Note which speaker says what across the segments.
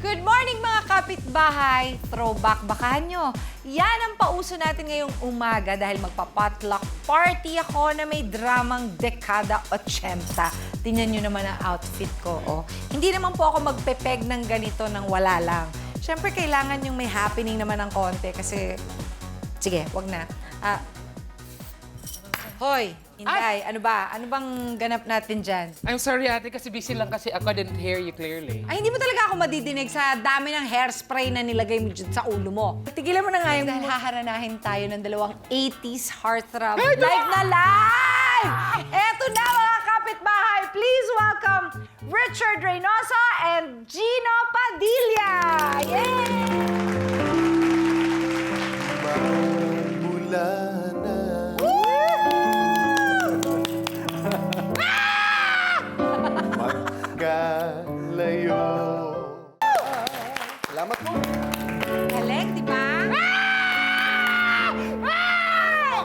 Speaker 1: Good morning mga kapitbahay! Throwback bakahan nyo. Yan ang pauso natin ngayong umaga dahil magpa-potluck party ako na may dramang dekada 80. Tingnan nyo naman ang outfit ko. Oh. Hindi naman po ako magpepeg ng ganito ng wala lang. Siyempre, kailangan yung may happening naman ng konti kasi... Sige, wag na. Hoy, Inday, ano ba? Ano bang ganap natin dyan?
Speaker 2: I'm sorry ate kasi busy lang kasi ako didn't hear you clearly.
Speaker 1: Ay, hindi mo talaga ako madidinig sa dami ng hairspray na nilagay mo dyan sa ulo mo. Tigilan mo na nga yung dahil haharanahin tayo ng dalawang 80s heartthrob. Live na live! Eto na mga kapitbahay! Please welcome Richard Reynoso and Gino Padilla! Yay!
Speaker 3: Mula na. Magkalayo. Salamat po.
Speaker 1: Galing, di ba?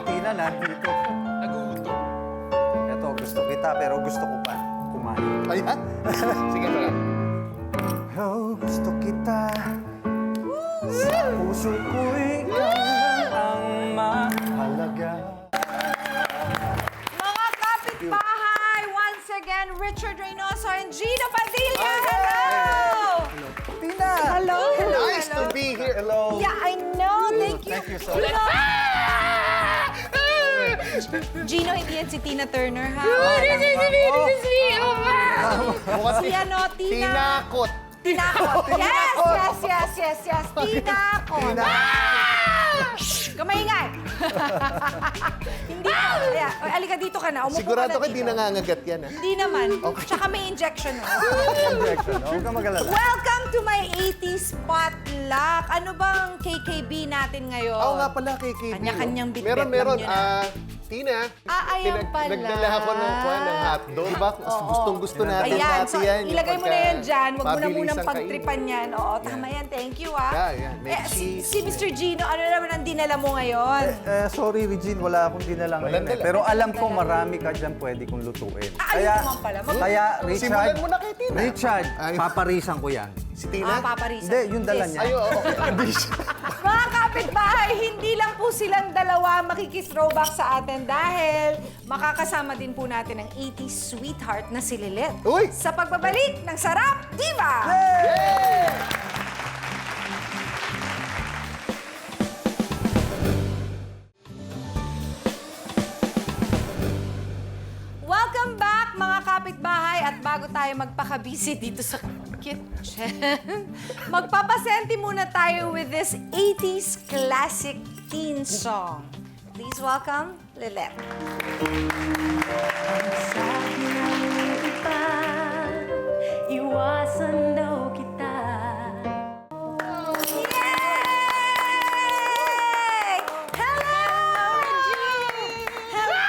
Speaker 4: Tina, nandito.
Speaker 2: Nagutom.
Speaker 4: Ito, gusto kita pero gusto ko pa kumain.
Speaker 3: Ayan. Sige pala.
Speaker 4: Oh, gusto kita. Sa puso ko'y ikaw ang mahalaga.
Speaker 1: Mga kapitbahay, once again, Richard Reynoso and Gino Padilla! Hello!
Speaker 4: Tina!
Speaker 1: Hello!
Speaker 3: Nice to be here.
Speaker 4: Hello!
Speaker 1: Yeah, I know. Thank you.
Speaker 4: Thank you so much.
Speaker 1: Gino, hindi yan si Tina Turner, ha? Si ano, Tina.
Speaker 3: Tinakot.
Speaker 1: Tinakot. Yes. Tinakot. Shh! Kamaingay. Hindi ka. Kaya, alika dito ka na. Umupo
Speaker 3: Sigurado
Speaker 1: ka
Speaker 3: ka
Speaker 1: na
Speaker 3: di
Speaker 1: dito.
Speaker 3: nangangagat yan, ha?
Speaker 1: Hindi naman. Tsaka may injection.
Speaker 4: Injection. Huwag ka mag-alala.
Speaker 1: Welcome to my 80s potluck. Ano bang KKB natin ngayon?
Speaker 3: Oo nga pala, kay KB.
Speaker 1: Kanya-kanyang bitbit
Speaker 3: Meron.
Speaker 1: lang yun,
Speaker 3: Tina.
Speaker 1: Ayan pala.
Speaker 3: Nagdala ako ng hotdog. Diba? Gustong-gusto natin
Speaker 1: Ayan,
Speaker 3: dati
Speaker 1: so
Speaker 3: yan. yung
Speaker 1: ilagay mo na yan dyan. Huwag mo na munang
Speaker 3: mabilisang
Speaker 1: pagtripan yan. Oo, tama yan. Thank you, ah.
Speaker 3: Yeah. May cheese.
Speaker 1: Si Mr. Gino, ano naman ang dinala mo ngayon?
Speaker 4: Sorry, Regine, wala akong dinala ngayon.
Speaker 3: dala.
Speaker 4: Pero alam ko marami ka dyan pwede kong lutuin.
Speaker 1: Ayun naman pala.
Speaker 4: Kaya, Richard,
Speaker 3: Simulan mo na kay Tina.
Speaker 4: Richard,
Speaker 3: Ay.
Speaker 4: paparisan ko yan.
Speaker 3: Si Tina?
Speaker 1: Paparisa.
Speaker 4: Hindi, yung dala niya.
Speaker 3: Ay, oo.
Speaker 1: Mga kapitbahay, hindi lang po silang dalawa makikithrowback sa atin dahil makakasama din po natin ang 80s sweetheart na si Lilit.
Speaker 3: Uy!
Speaker 1: Sa pagbabalik ng Sarap Diva! Welcome back mga kapitbahay at bago tayo magpakabisi dito sa kitchen, magpapasenti muna tayo with this 80s classic teen song. Please welcome Lilet.
Speaker 5: Iwasan daw kita.
Speaker 1: Yay! Hello! Hello!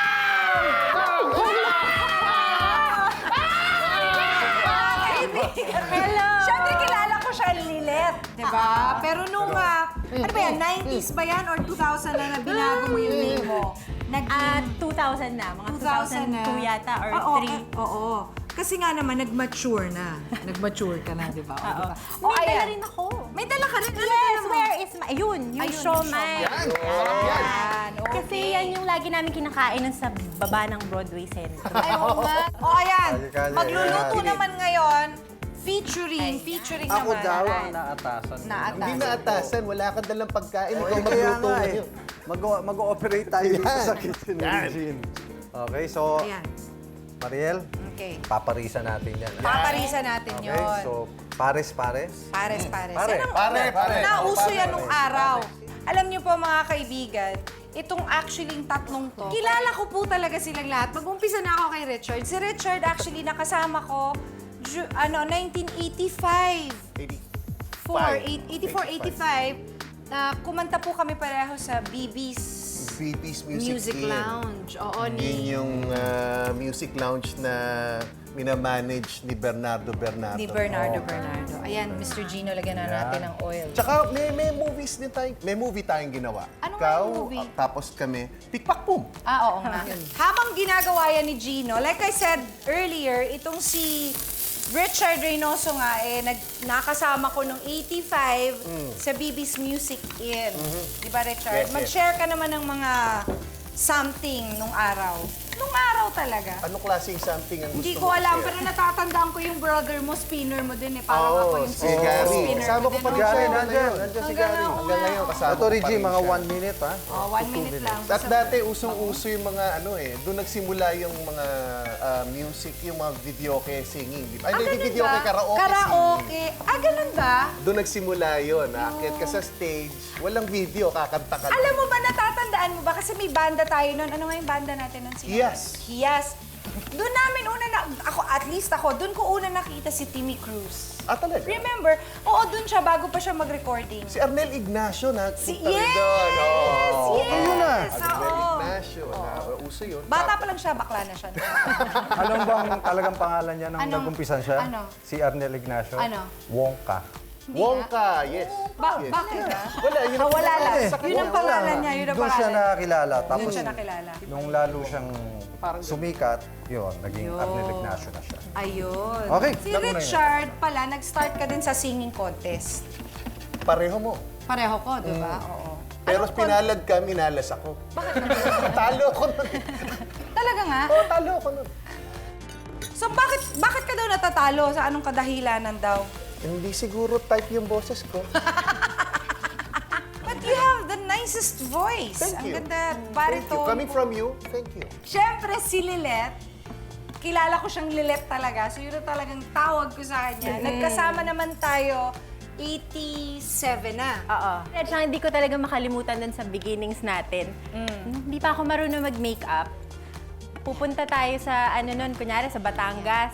Speaker 1: Hello! Siyempre, kilala ko siya, Lilet. Diba? Pero nung, ano ba yan, 90s ba yan or 2000 na binago mo yung name mo?
Speaker 5: 2000 na. Mga 2002 yata or
Speaker 1: Oo,
Speaker 5: 3.
Speaker 1: Oo. Kasi nga naman, nag-mature na. Nag-mature ka na, di ba? O, diba? O,
Speaker 5: May dala
Speaker 1: ayan.
Speaker 5: rin ako.
Speaker 1: May dala ka rin. Ano
Speaker 5: Yes,
Speaker 1: dala mo?
Speaker 5: where is my... Ayun, yung
Speaker 1: Ayun,
Speaker 5: siomay.
Speaker 3: Yan.
Speaker 1: Yan, okay.
Speaker 5: Kasi yan yung lagi namin kinakain nun sa baba ng Broadway Center.
Speaker 1: Ay, oo nga. O, ayan.
Speaker 4: Kali-kali,
Speaker 1: Magluluto
Speaker 4: ayan.
Speaker 1: naman ngayon. Featuring
Speaker 4: Ako
Speaker 1: naman.
Speaker 4: daw
Speaker 1: Ayan.
Speaker 4: ang naatasan.
Speaker 1: Naatasan.
Speaker 3: Hindi na atasan. Wala ka dalang pagkain.
Speaker 4: O,
Speaker 3: Ikaw
Speaker 4: eh, kaya
Speaker 3: magluto
Speaker 4: nga eh.
Speaker 3: ngayon.
Speaker 4: Mag-ooperate tayo dito
Speaker 3: Yan.
Speaker 4: sa kitchen ni
Speaker 3: Yan.
Speaker 4: Regine. Okay, so,
Speaker 1: Ayan.
Speaker 4: Mariel,
Speaker 1: Okay.
Speaker 4: paparisan natin yan.
Speaker 1: Paparisa natin
Speaker 4: Okay,
Speaker 1: yon.
Speaker 4: so, pares-pares.
Speaker 1: Pares.
Speaker 4: Pare.
Speaker 1: Yan ang-
Speaker 3: Pare.
Speaker 1: Nauso
Speaker 4: Pare.
Speaker 1: yan nung araw. Alam niyo po mga kaibigan, itong actually tatlong to, kilala ko po talaga silang lahat. Mag-umpisa na ako kay Richard. Si Richard actually nakasama ko 1985. 84, 85. Kumanta po kami pareho sa BB's
Speaker 3: BB's
Speaker 1: Music
Speaker 3: Inn.
Speaker 1: Lounge. Oo,
Speaker 3: Yun
Speaker 1: ni
Speaker 3: yung music lounge na minamanage ni Bernardo.
Speaker 1: Bernardo. Ayan, Mr. Gino, lagyan na natin ng oil.
Speaker 3: Tsaka may movies din tayo. May movie tayong ginawa.
Speaker 1: Ano nga
Speaker 3: Ikaw,
Speaker 1: yung movie?
Speaker 3: tapos kami, Pikpakpum.
Speaker 1: Oo nga. Habang ginagawa yan ni Gino, like I said earlier, itong si Richard Reynoso nga, nakasama ko nung 85 sa BB's Music In. Di ba, Richard?
Speaker 3: Yes, yes.
Speaker 1: Mag-share ka naman ng mga something nung araw. Nung araw talaga.
Speaker 3: Anong klaseng something ang gusto
Speaker 1: Hindi
Speaker 3: mo
Speaker 1: ko alam,
Speaker 3: i-share?
Speaker 1: pero natatandaan ko yung brother mo, spinner mo din eh. Parang ako yung
Speaker 3: si Gary.
Speaker 1: spinner
Speaker 3: Kasama
Speaker 1: mo
Speaker 3: ko
Speaker 1: din.
Speaker 3: pa rin
Speaker 1: oh.
Speaker 3: siya.
Speaker 4: Gary,
Speaker 3: Nandiyan
Speaker 4: nandiyan si
Speaker 1: Hanggang
Speaker 4: Gary.
Speaker 1: ako
Speaker 3: Hanggang ngayon, kasama
Speaker 4: Ito,
Speaker 3: ko pa
Speaker 4: Reggie,
Speaker 3: rin
Speaker 4: mga
Speaker 3: siya.
Speaker 4: 1 minute, ha?
Speaker 1: Oh, 1 minute lang.
Speaker 3: At dati, usong-uso yung mga doon nagsimula yung mga music, yung mga videoke singing. Di ba? Ay, hindi
Speaker 1: ganun
Speaker 3: videoke,
Speaker 1: ba?
Speaker 3: karaoke singing.
Speaker 1: Karaoke. Ganun ba?
Speaker 3: Doon nagsimula yun. Aakyat ka sa stage, walang video, kakanta ka.
Speaker 1: Alam mo ba, natatandaan mo ba? Kasi may banda tayo nun. Ano nga yung banda natin nun?
Speaker 3: Yes.
Speaker 1: Yes. Doon namin at least ako, doon ko una nakita si Timmy Cruz.
Speaker 3: Talaga?
Speaker 1: Remember? Oo, doon siya, bago pa siya mag-recording.
Speaker 3: Si Arnel Ignacio na
Speaker 1: Yes!
Speaker 3: doon. Oo.
Speaker 1: Yes!
Speaker 3: Arnel
Speaker 1: Oo.
Speaker 3: Ignacio. Uso yun.
Speaker 1: Bata pa lang siya, bakla na siya.
Speaker 4: Alam bang talagang pangalan niya nung
Speaker 1: Anong-
Speaker 4: nagumpisan siya?
Speaker 1: ano?
Speaker 4: Si Arnel Ignacio?
Speaker 1: Ano?
Speaker 4: Wongka.
Speaker 3: Wongka, yes. Yes.
Speaker 1: Bakit ba?
Speaker 3: Wala, yun ang
Speaker 1: Wala lang.
Speaker 3: sa
Speaker 1: Yun ang pangalan niya, yun ang
Speaker 4: Doon siya
Speaker 1: pangalan.
Speaker 4: nakakilala.
Speaker 1: Doon
Speaker 4: Tapos,
Speaker 1: siya nakilala.
Speaker 4: nung lalo siyang sumikat, yun, naging
Speaker 1: Yun.
Speaker 4: Arnel Ignacio na siya.
Speaker 1: Ayun.
Speaker 4: Okay,
Speaker 1: Si
Speaker 4: alam mo na yun.
Speaker 1: Richard pala, nag-start ka din sa singing contest.
Speaker 3: Pareho mo.
Speaker 1: Pareho ko, di ba? Oo.
Speaker 3: Pero
Speaker 1: Anong
Speaker 3: pinalad ka, minalas ako. Talo ko nun.
Speaker 1: Talaga nga?
Speaker 3: Oo, talo ko nun.
Speaker 1: So bakit ka daw natatalo? Sa anong kadahilanan daw?
Speaker 3: Hindi siguro type yung boses ko.
Speaker 1: But you have the nicest voice.
Speaker 3: Thank you.
Speaker 1: Ang ganda,
Speaker 3: Thank you.
Speaker 1: baritone.
Speaker 3: Coming from you, thank you.
Speaker 1: Siyempre, si Lilet, kilala ko siyang Lilet talaga. So yun ang talagang tawag ko sa kanya. Nagkasama naman tayo 87 na.
Speaker 5: Oo. At saka hindi ko talaga makalimutan dun sa beginnings natin. Hindi pa ako marunong mag-makeup. Pupunta tayo sa, kunyari sa Batangas.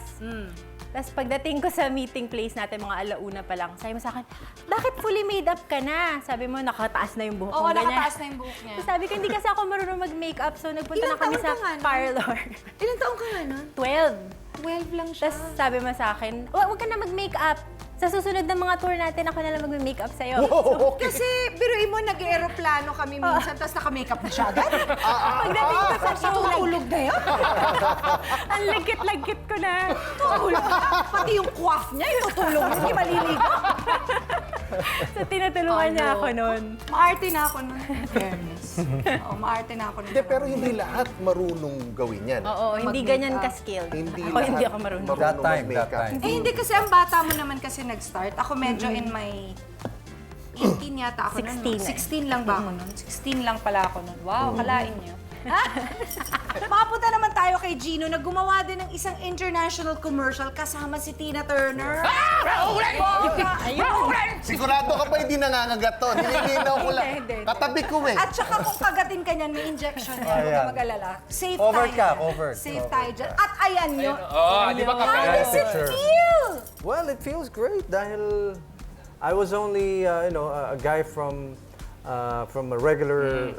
Speaker 5: Tapos pagdating ko sa meeting place natin, mga alauna pa lang, sabi mo sa akin, bakit fully made up ka na? Sabi mo, nakataas na yung buhok
Speaker 1: Oo,
Speaker 5: mo. ganyan.
Speaker 1: nakataas na yung buhok niya.
Speaker 5: Tapos sabi ko, hindi kasi ako marunong mag-makeup, so nagpunta
Speaker 1: Ilang
Speaker 5: na kami
Speaker 1: taon
Speaker 5: sa
Speaker 1: ka nga nun?
Speaker 5: parlor.
Speaker 1: Ilang taong ka nga nun?
Speaker 5: 12.
Speaker 1: 12 lang siya.
Speaker 5: Tapos sabi mo sa akin, huwag ka na mag-makeup. Sa susunod na mga tour natin, ako na lang mag-makeup sa'yo.
Speaker 3: Wow, okay.
Speaker 1: Kasi, biruin mo, nag-aeroplano kami minsan, tapos naka-makeup na siya agad.
Speaker 5: Pagdating ko sa show,
Speaker 1: Natutulog na yun.
Speaker 5: ang lagkit-lagkit ko na.
Speaker 1: Tutulog na. Pati yung coif niya, yung tutulog mo, hindi maliligo.
Speaker 5: So, tinutulungan niya ako noon.
Speaker 1: Maarte na ako nun. Fairness. Oo, maarte na ako nun.
Speaker 3: Hindi, pero hindi lahat marunong gawin yan.
Speaker 5: Oo, hindi ganyan ka-skilled.
Speaker 3: Hindi
Speaker 5: Ako hindi
Speaker 3: lahat
Speaker 5: ako marunong.
Speaker 4: That time,
Speaker 3: mag-makeup.
Speaker 4: that time.
Speaker 1: Eh, hindi kasi ang bata mo naman kasi nag-start. Ako medyo in my 18 yata ako nun.
Speaker 5: 16 eh.
Speaker 1: 16 lang ba ako nun? 16 lang pala ako nun. Wow, kalain niyo. Makapunta naman tayo kay Gino na gumawa din ng isang international commercial kasama si Tina Turner.
Speaker 3: Sigurado ka pa hindi nangangagat to. Nililinaw ko lang.
Speaker 1: Hindi.
Speaker 3: Katabi ko eh.
Speaker 1: At saka kung kagatin ka niyan, may injection yan. Huwag ka
Speaker 4: Ayan.
Speaker 1: mag-alala. Safe
Speaker 4: Covered
Speaker 1: tayo.
Speaker 4: ka,
Speaker 1: dyan.
Speaker 4: covered.
Speaker 1: Safe tayo dyan. At ayan yun.
Speaker 2: Di ba
Speaker 1: How
Speaker 2: kapag?
Speaker 1: does it
Speaker 4: Picture.
Speaker 1: feel?
Speaker 4: Well, it feels great dahil I was only, a guy from a regular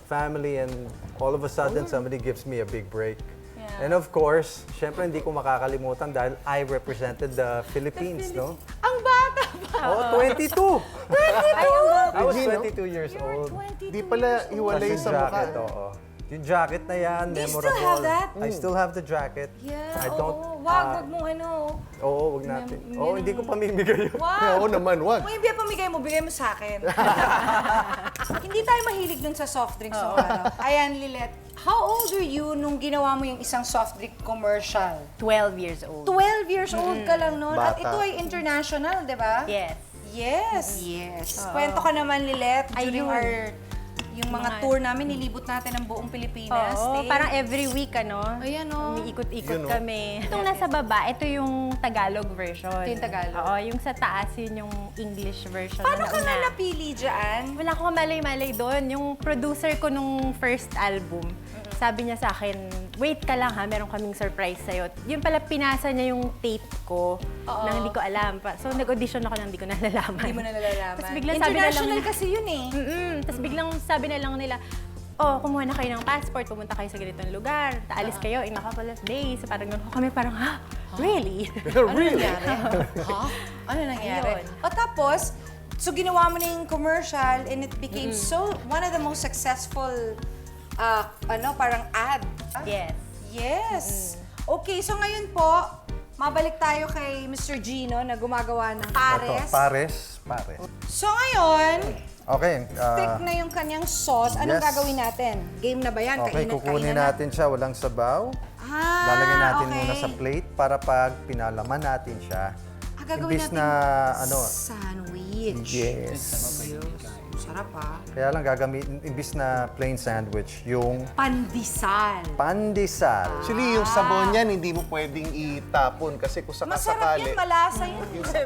Speaker 4: family and all of a sudden somebody gives me a big break.
Speaker 1: Yeah.
Speaker 4: And of course, syempre hindi ko makakalimutan dahil I represented the Philippines, no?
Speaker 1: Ang bata pa.
Speaker 4: Oh, 22! I was
Speaker 3: Regine, no?
Speaker 4: 22 years old.
Speaker 3: Di pala hiwalay
Speaker 4: Tapos
Speaker 3: sa
Speaker 4: yung
Speaker 3: mukha.
Speaker 4: jacket, oo. Yung jacket na yan,
Speaker 1: Do you still
Speaker 4: memorable.
Speaker 1: have that?
Speaker 4: I still have the jacket.
Speaker 1: Yeah,
Speaker 4: I don't,
Speaker 1: oo. Wag mo ano.
Speaker 4: Oo, wag natin. Oo, hindi ko pamimigay yun.
Speaker 3: Oo naman, wag.
Speaker 1: Kung hindi pamigay mo, bigay mo sa akin. Hindi tayo mahilig dun sa soft drinks. nung araw. Ayan, Lilet. How old were you nung ginawa mo yung isang soft drink commercial?
Speaker 5: 12 years old.
Speaker 1: 12 years old ka lang noon. At
Speaker 3: Bata.
Speaker 1: ito ay international, di ba?
Speaker 5: Yes.
Speaker 1: Yes. Yes. Kwento ka naman, Lilet, during
Speaker 5: Ayun.
Speaker 1: yung mga tour namin, nilibot natin ang buong Pilipinas.
Speaker 5: Oo,
Speaker 1: eh.
Speaker 5: parang every week,
Speaker 1: Ayan, oh.
Speaker 5: umiikot-ikot
Speaker 3: Yun, oh.
Speaker 5: kami. Itong nasa baba, ito yung Tagalog version.
Speaker 1: Ito yung Tagalog.
Speaker 5: Oo, yung sa taas, yun yung English version.
Speaker 1: Paano
Speaker 5: na
Speaker 1: ka
Speaker 5: una.
Speaker 1: na napili dyan?
Speaker 5: Wala akong malay-malay doon. Yung producer ko nung first album, sabi niya sa akin, wait ka lang ha, meron kaming surprise sa'yo. Yun pala, pinasa niya yung tape ko na hindi ko alam. So, nag-audition ako nang hindi ko nalalaman.
Speaker 1: Hindi mo na nalalaman.
Speaker 5: Tapos biglang sabi na lang
Speaker 1: International
Speaker 5: nila,
Speaker 1: kasi yun eh.
Speaker 5: Tapos biglang sabi na lang nila, oh, kumuha na kayo ng passport, pumunta kayo sa ganitong lugar, taalis kayo in a couple of days. Parang gano'n. Kami parang, ha? Really?
Speaker 1: Ano nangyari? Ha? Ano nangyari?
Speaker 5: Ayun.
Speaker 1: O tapos, so ginawa mo na yung commercial and it became so, one of the most successful, parang ad.
Speaker 5: Yes.
Speaker 1: Yes. Okay, so ngayon po, mabalik tayo kay Mr. Gino na gumagawa ng
Speaker 4: Ito,
Speaker 1: pares.
Speaker 4: pares.
Speaker 1: So ngayon,
Speaker 4: Okay.
Speaker 1: stick na yung kanyang sauce. Anong
Speaker 4: yes.
Speaker 1: gagawin natin? Game na ba yan?
Speaker 4: Okay, kukunin
Speaker 1: na.
Speaker 4: natin siya, walang sabaw.
Speaker 1: Ah,
Speaker 4: Lalagyan natin
Speaker 1: okay.
Speaker 4: muna sa plate para pag pinalaman natin siya.
Speaker 1: Ah, gagawin
Speaker 4: Imbis
Speaker 1: natin
Speaker 4: na, ano,
Speaker 1: sandwich.
Speaker 4: yes.
Speaker 1: Sarap ah.
Speaker 4: Kaya lang gagamitin, imbis na plain sandwich, yung
Speaker 1: Pandesal.
Speaker 4: pandesal.
Speaker 3: Actually, yung sabon niyan, hindi mo pwedeng itapon kasi kung
Speaker 1: Masarap
Speaker 3: sakasakali,
Speaker 1: yan, malasa yan.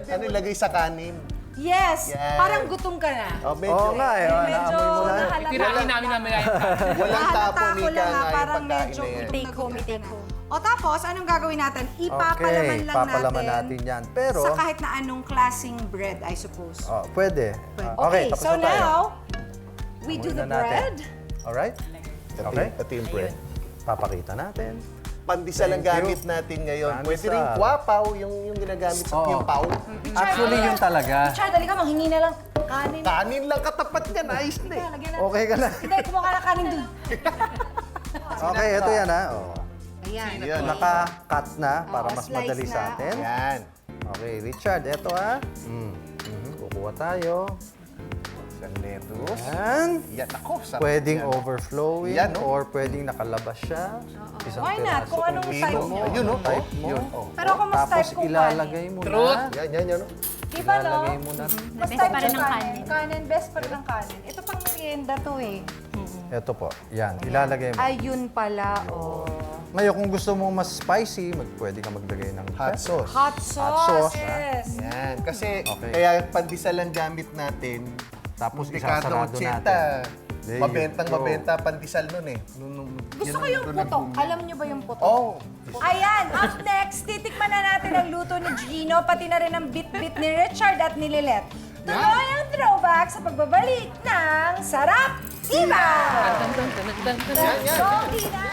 Speaker 3: ano ilagay sa kanin.
Speaker 1: Yes,
Speaker 3: Yan.
Speaker 1: parang gutom ka na.
Speaker 3: Oh, medyo,
Speaker 4: Oo nga eh,
Speaker 1: Medyo
Speaker 4: naamoy mo na.
Speaker 1: nahalata.
Speaker 2: Tirahin namin mamaya yung
Speaker 3: walang
Speaker 1: Nahalata
Speaker 3: tapon,
Speaker 1: ko
Speaker 3: ika
Speaker 1: lang
Speaker 3: nga yung
Speaker 1: parang
Speaker 3: pagkain
Speaker 1: medyo
Speaker 3: na yan.
Speaker 1: gutom
Speaker 5: Take
Speaker 1: na
Speaker 5: home,
Speaker 1: gutom
Speaker 5: take
Speaker 1: ka na.
Speaker 5: home.
Speaker 1: O tapos, anong gagawin natin? Ipapalaman
Speaker 4: Okay,
Speaker 1: lang
Speaker 4: papalaman natin yan. Pero,
Speaker 1: sa kahit na anong klaseng bread, I suppose.
Speaker 4: oh, pwede.
Speaker 1: Okay,
Speaker 4: tapos
Speaker 1: so
Speaker 4: na tayo.
Speaker 1: now, we do
Speaker 4: Amoy
Speaker 1: the
Speaker 4: na natin.
Speaker 1: bread.
Speaker 4: Alright? Okay.
Speaker 3: Ito yung bread.
Speaker 4: Papakita natin.
Speaker 3: Pandesal ang
Speaker 4: Thank you.
Speaker 3: gamit natin ngayon.
Speaker 4: Pandesal.
Speaker 3: Pwede rin kwapaw, yung ginagamit sa
Speaker 4: Oo.
Speaker 3: yung pau.
Speaker 4: Actually, yun talaga.
Speaker 1: Chad, dali ka, manghingi na lang kanin.
Speaker 3: Kanin lang katapat ka, nice na eh.
Speaker 1: Lagyan na.
Speaker 4: Okay ka na.
Speaker 1: Hindi, kumuha ka ng kanin dun.
Speaker 4: Okay, ito yan ha. Oh.
Speaker 1: Ayan.
Speaker 3: Yan.
Speaker 4: Naka-cut na para
Speaker 1: Oo,
Speaker 4: mas
Speaker 1: slice
Speaker 4: madali
Speaker 1: na.
Speaker 4: sa atin.
Speaker 3: Yan.
Speaker 4: Okay, Richard, ito ha. Kukuha tayo.
Speaker 3: Isang lettuce.
Speaker 4: Yan.
Speaker 3: Yan, ako. sarap
Speaker 4: Pwedeng
Speaker 3: yan.
Speaker 4: overflowing
Speaker 3: Yan, no?
Speaker 4: or pwedeng nakalabas siya. Isang
Speaker 1: Why not?
Speaker 4: piraso
Speaker 1: Kung anong
Speaker 4: ulit.
Speaker 1: type mo.
Speaker 3: Ayun, no?
Speaker 4: Type mo.
Speaker 3: Yun, oh.
Speaker 1: Pero kung mas
Speaker 4: Tapos
Speaker 1: type kong
Speaker 4: ilalagay mo
Speaker 2: Truth.
Speaker 4: na.
Speaker 3: Yan, no?
Speaker 1: Diba, no?
Speaker 4: Ilalagay mo na.
Speaker 1: Mas
Speaker 5: Best
Speaker 1: type
Speaker 5: pa rin
Speaker 1: ng
Speaker 5: ng
Speaker 1: kanin.
Speaker 5: kanin.
Speaker 1: Kanin, best pa rin ng kanin. Ito pang merienda to eh.
Speaker 4: Ito po. Yan, ilalagay mo.
Speaker 1: Ayun pala, oh.
Speaker 4: Ngayon, kung gusto mo mas spicy, pwede ka maglagay ng
Speaker 3: Hot sauce.
Speaker 1: Hot sauce,
Speaker 4: sauce, ha?
Speaker 1: yes.
Speaker 3: Yan. Kasi,
Speaker 4: Okay.
Speaker 3: kaya pandesal ang gamit natin.
Speaker 4: Tapos
Speaker 3: Dekada
Speaker 4: isasarado
Speaker 3: 80.
Speaker 4: natin. There you
Speaker 3: Mabentang
Speaker 4: go.
Speaker 3: mabenta pandesal nun eh.
Speaker 1: Gusto ko yung putok. Alam niyo ba yung putok?
Speaker 3: Oh,
Speaker 1: Ayan, up next, titikman na natin ang luto ni Gino, pati na rin ang bit-bit ni Richard at ni Lilet. Tuloy ang throwback sa pagbabalik ng Sarap Diva! So, Gina.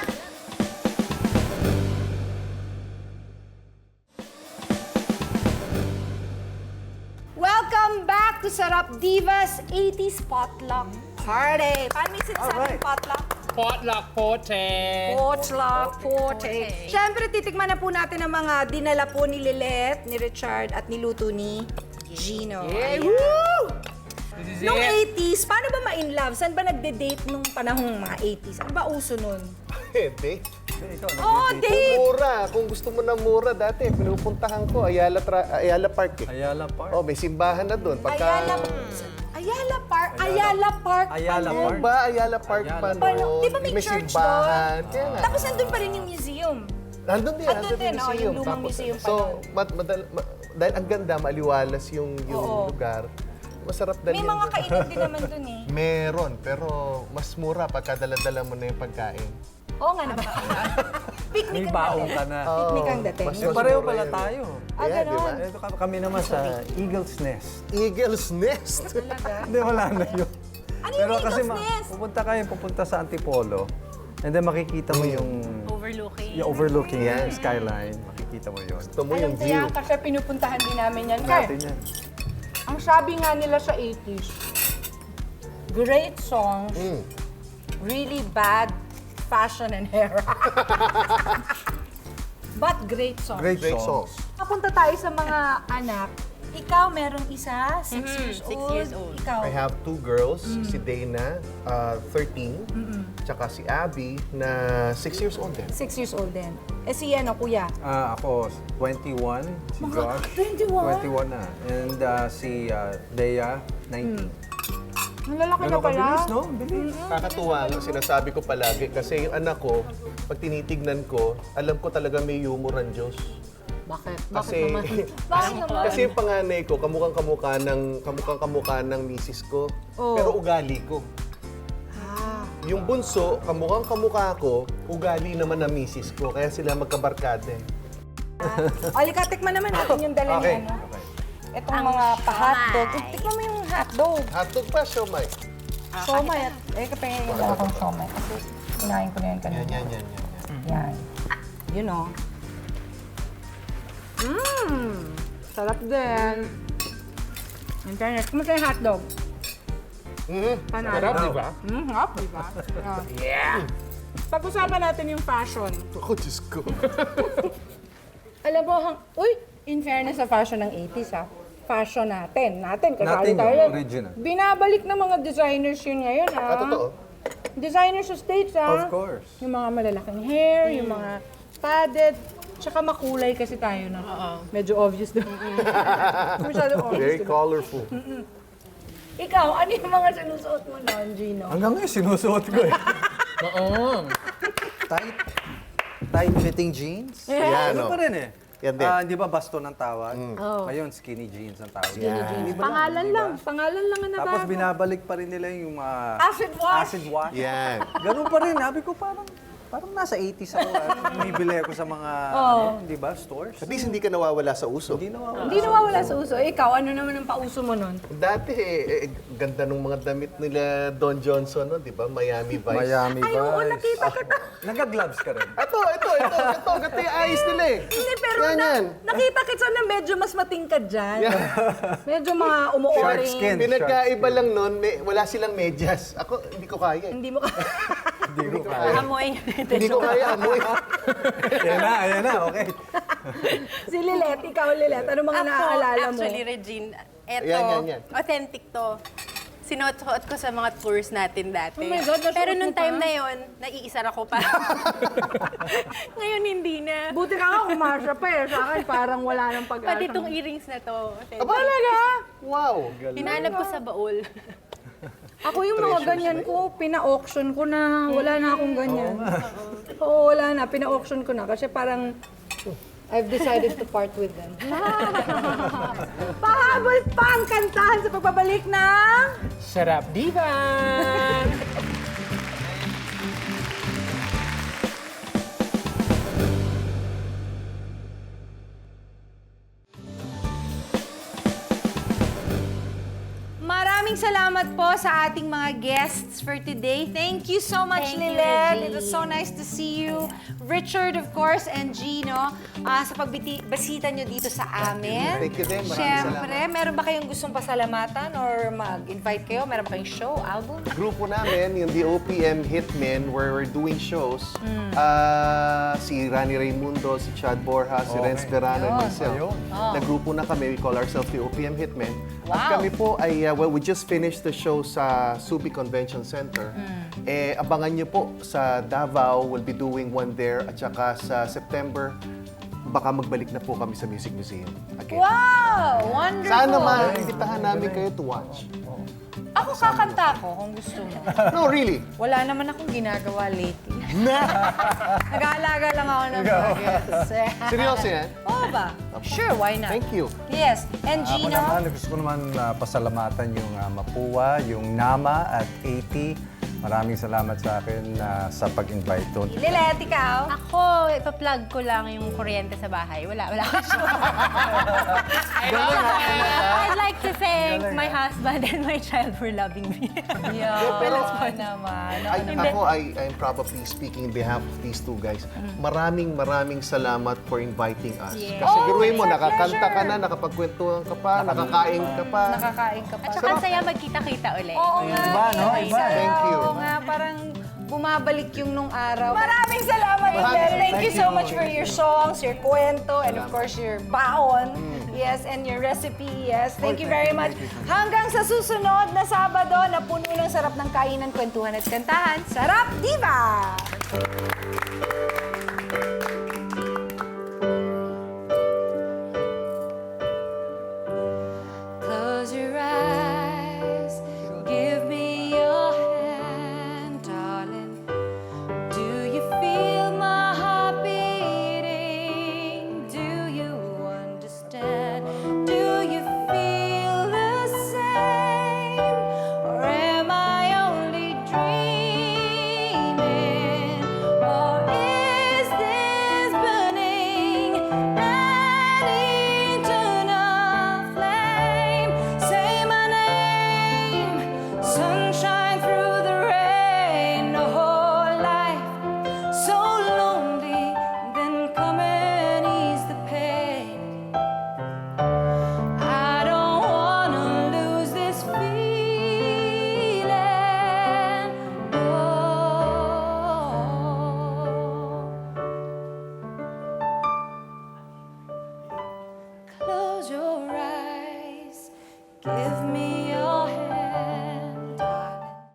Speaker 1: Welcome back to Sarap Divas 80s Potluck Party. Paano yung sinasabi
Speaker 4: Alright.
Speaker 1: potluck?
Speaker 2: Potluck pote.
Speaker 1: Potluck, pote. Siyempre, titikman na po natin ang mga dinala po ni Lilet, ni Richard, at niluto ni Gino.
Speaker 2: Yeah,
Speaker 1: Ayan.
Speaker 2: woo! This is
Speaker 1: Nung
Speaker 2: it.
Speaker 1: 80s, paano ba ma-in-love? Saan ba nagde-date nung panahong mga 80s? Ano ba uso nun?
Speaker 3: pwede.
Speaker 1: Oh, date!
Speaker 3: Mura. Kung gusto mo ng mura dati, pinupuntahan ko, Ayala Park eh.
Speaker 4: Ayala Park.
Speaker 3: Oh, may simbahan na doon.
Speaker 1: Ayala Park. Ayala Park.
Speaker 4: Ayala
Speaker 3: Oo
Speaker 4: Park.
Speaker 3: ba? Ayala Park pa
Speaker 1: Park.
Speaker 3: noon.
Speaker 1: Di ba may church
Speaker 3: simbahan.
Speaker 1: doon?
Speaker 3: Kaya nga.
Speaker 1: Tapos nandun pa rin yung museum.
Speaker 3: Nandun din.
Speaker 1: Andun din, oh, yung lumang
Speaker 3: Tapos,
Speaker 1: museum pa
Speaker 3: So,
Speaker 1: nun.
Speaker 3: dahil ang ganda, maliwalas yung
Speaker 1: Oo.
Speaker 3: lugar. Masarap dalhin.
Speaker 1: May mga
Speaker 3: doon.
Speaker 1: kainan din naman dun eh.
Speaker 3: Meron, pero mas mura pagka dala-dala mo na yung pagkain.
Speaker 1: Oo nga naman. Picnic
Speaker 4: May
Speaker 1: ang
Speaker 4: baong
Speaker 1: dating.
Speaker 4: ka na.
Speaker 1: Picnic ang dating.
Speaker 3: Mas-
Speaker 4: Eh, pareho
Speaker 3: mura
Speaker 4: pala
Speaker 3: yun eh.
Speaker 4: tayo.
Speaker 1: Ah,
Speaker 3: Ayan, di ba?
Speaker 1: ganon.
Speaker 4: Ito kami naman sa Eagle's Nest.
Speaker 3: Eagle's Nest.
Speaker 4: Hindi, wala na yun.
Speaker 1: Ano yung Eagle's Nest?
Speaker 4: pupunta sa Antipolo, and then makikita mo yung
Speaker 5: Overlooking.
Speaker 4: yung skyline. Makikita mo yun.
Speaker 3: Gusto mo
Speaker 1: Alam
Speaker 3: yung
Speaker 1: ko
Speaker 3: view.
Speaker 1: yan kasi pinupuntahan din namin yan.
Speaker 4: Natin
Speaker 1: Kaya,
Speaker 4: yan.
Speaker 1: ang sabi nga nila sa 80s, great songs, really bad fashion and hair. But great songs.
Speaker 4: Great
Speaker 3: Great
Speaker 4: songs.
Speaker 3: sauce.
Speaker 1: Napunta tayo sa mga anak. Ikaw, merong isa, 6 years
Speaker 5: 6
Speaker 1: old.
Speaker 5: years old.
Speaker 1: Ikaw.
Speaker 3: I have two girls, si Dana, 13, tsaka si Abby, na 6 years old din.
Speaker 1: 6 years old din. Eh si ano, kuya?
Speaker 4: Ako, 21. Si Josh.
Speaker 1: 21?
Speaker 4: 21 na. And si Dea, 19.
Speaker 1: Ang lalaki na pala.
Speaker 4: Bilis, no? Bilis.
Speaker 3: Kakatuwa, no? Sinasabi ko palagi, kasi yung anak ko, pag tinitignan ko, alam ko talaga may humor ang Diyos.
Speaker 1: Bakit?
Speaker 3: Kasi,
Speaker 1: Bakit naman?
Speaker 3: kasi yung panganay ko, kamukhang-kamukha ng misis ko,
Speaker 1: Oo.
Speaker 3: pero ugali ko. Yung bunso, kamukhang-kamukha ko, ugali naman ng misis ko, kaya sila magkabarkada.
Speaker 1: Alika, tikman naman natin yung dala
Speaker 3: Okay.
Speaker 1: ni ano. Itong mga pa-hotdog. Tikman mo yung hotdog.
Speaker 3: Hotdog pa, siomay.
Speaker 1: Siomay. Kapingin yung akong siomay. Kasi kinain ko na yan kanina.
Speaker 3: Yan.
Speaker 1: Yan. You know. Sarap din. Internet. Kumusta yung hotdog? Panalo.
Speaker 2: Sarap, di ba?
Speaker 1: Hop, di ba? Yeah. Pag-usapan natin yung fashion.
Speaker 3: Ako, Diyos ko.
Speaker 6: Alam mo, in fairness sa fashion ng 80s fashion natin, kasali
Speaker 4: Natin
Speaker 6: tayo.
Speaker 4: yun, original.
Speaker 6: Binabalik ng mga designers yun ngayon
Speaker 3: Totoo.
Speaker 6: Designers sa stage
Speaker 4: Of course.
Speaker 6: Yung mga malalaking hair, yung mga padded, tsaka makulay kasi tayo na. Medyo obvious doon. Masyado obvious.
Speaker 3: Very
Speaker 6: diba?
Speaker 3: colorful.
Speaker 6: Ikaw, ano yung mga sinusuot mo noon, Gino?
Speaker 4: Hanggang ngayon, sinusuot ko eh.
Speaker 2: Oo.
Speaker 7: Tight fitting jeans.
Speaker 3: Yan,
Speaker 4: Ano
Speaker 3: no?
Speaker 4: pa rin eh.
Speaker 3: Yan din.
Speaker 4: Di ba baston ang tawag? Ngayon, skinny jeans ang tawag.
Speaker 6: Pangalan lang ang
Speaker 4: Tapos
Speaker 6: nabago.
Speaker 4: binabalik pa rin nila yung mga...
Speaker 6: Acid wash.
Speaker 4: Acid wash.
Speaker 3: Yan.
Speaker 4: Ganun pa rin. Sabi ko parang nasa 80s ako. Bumibili ako sa mga, di ba, stores.
Speaker 3: At least hindi ka nawawala sa uso.
Speaker 4: Hindi nawawala.
Speaker 6: Hindi nawawala sa uso. Ikaw, ano naman ang pauso mo noon?
Speaker 3: Dati, ganda nung mga damit nila Don Johnson, no? Di ba? Miami Vice.
Speaker 4: Miami
Speaker 6: Ay, oo,
Speaker 4: Vice.
Speaker 6: nakita kita.
Speaker 4: Nagka-gloves ka rin.
Speaker 3: Ito. Ganito yung ayos nila eh.
Speaker 6: Hindi, pero
Speaker 3: Yan.
Speaker 6: nakita kita na medyo mas matingkad dyan. Medyo mga
Speaker 4: Shark
Speaker 6: umuoring.
Speaker 4: skin.
Speaker 3: Pinagkaiba lang nun, wala silang medyas. Ako, hindi ko kaya eh.
Speaker 6: Hindi mo ka...
Speaker 4: Hindi ko kaya.
Speaker 5: Amoy.
Speaker 3: Hindi ko kaya amoy.
Speaker 4: Ayan na, okay.
Speaker 6: Si Lilet, ikaw Lilet, ano mga naaalala mo?
Speaker 5: Actually, Regine, eto,
Speaker 3: Yan.
Speaker 5: authentic to. Sinuot ko sa mga tours natin dati.
Speaker 6: Oh my God, nasuot
Speaker 5: Pero
Speaker 6: mo
Speaker 5: nung
Speaker 6: pa?
Speaker 5: time na yon, naiisar ako pa. Ngayon hindi na.
Speaker 6: Buti ka nga, kumasya pa eh. Sa akin, parang wala nang pag-asa.
Speaker 5: Pati itong earrings na to. authentic.
Speaker 6: Talaga?
Speaker 3: Wow.
Speaker 5: Hinahanap ko sa baul.
Speaker 6: Ako yung mga ganyan ko, pina-auction ko na. Wala na akong ganyan. Oo, wala na. Pina-auction ko na. Kasi parang, I've decided to part with them. Pahabol pa ang kantahan sa pagbabalik ng...
Speaker 2: Sarap diva!
Speaker 1: Maraming salamat po sa ating mga guests for today. Thank you so much,
Speaker 5: Thank you,
Speaker 1: Lilet.
Speaker 5: Regine.
Speaker 1: It was so nice to see you. Richard, of course, and Gino, sa pagbisita nyo dito sa amin.
Speaker 3: Thank you din. Maraming
Speaker 1: Siyempre, meron ba kayong gustong pasalamatan or mag-invite kayo? Meron ba kayong show, album?
Speaker 3: Grupo namin, yung The OPM Hitmen, where we're doing shows. Si Rani Raimundo, si Chad Borja, si Renz Verano, and myself. Nagrupo na kami. We call ourselves The OPM Hitmen. At
Speaker 1: Wow.
Speaker 3: kami po ay, we just finished the show sa Subic Convention Center. Abangan nyo po sa Davao, we'll be doing one there. At saka sa September, baka magbalik na po kami sa Music Museum again.
Speaker 1: Wow! Wonderful!
Speaker 3: Sana ma-imbitahan namin kayo to watch.
Speaker 1: Ako kakanta ko kung gusto mo.
Speaker 3: No, really.
Speaker 1: Wala naman akong ginagawa lately. Nag-aalaga lang ako ng bagets.
Speaker 3: Seryoso yan?
Speaker 1: Oo ba? Sure, why not?
Speaker 3: Thank you.
Speaker 1: Yes. And
Speaker 4: Ako
Speaker 1: Gino?
Speaker 4: naman, gusto ko naman pasalamatan yung Mapua, yung Nama at 80. Maraming salamat sa akin sa pag-invite doon.
Speaker 1: Lilet, ikaw?
Speaker 5: Ako, ipa-plug ko lang yung kuryente sa bahay. Wala akong show. I'd like to thank my husband and my child for loving me.
Speaker 1: Yeah, naman.
Speaker 3: I'm probably speaking in behalf of these two guys. Maraming salamat for inviting us. Kasi biruin mo,
Speaker 1: it's our
Speaker 3: nakakanta ka
Speaker 1: pleasure.
Speaker 3: na, nakapagkwentuhan ka pa, nakakain ka pa.
Speaker 1: Nakakain ka pa.
Speaker 5: At saka ang saya magkita-kita ulit.
Speaker 1: Oo nga.
Speaker 4: Iba, no? Iba.
Speaker 3: Thank you.
Speaker 1: Oo nga, parang bumabalik yung nung araw. Maraming salamat, Lilet. Thank you so much for your songs, your kwento, and of course, your baon. Yes, and your recipe. Yes, thank you very much. Hanggang sa susunod na Sabado na puno ng sarap ng kainan, kwentuhan at kantahan. Sarap Diva! Close your eyes, give me your hand, darling. Do you feel my heart beating? Do you understand? Do you feel the same? Or am I only dreaming? Or is me.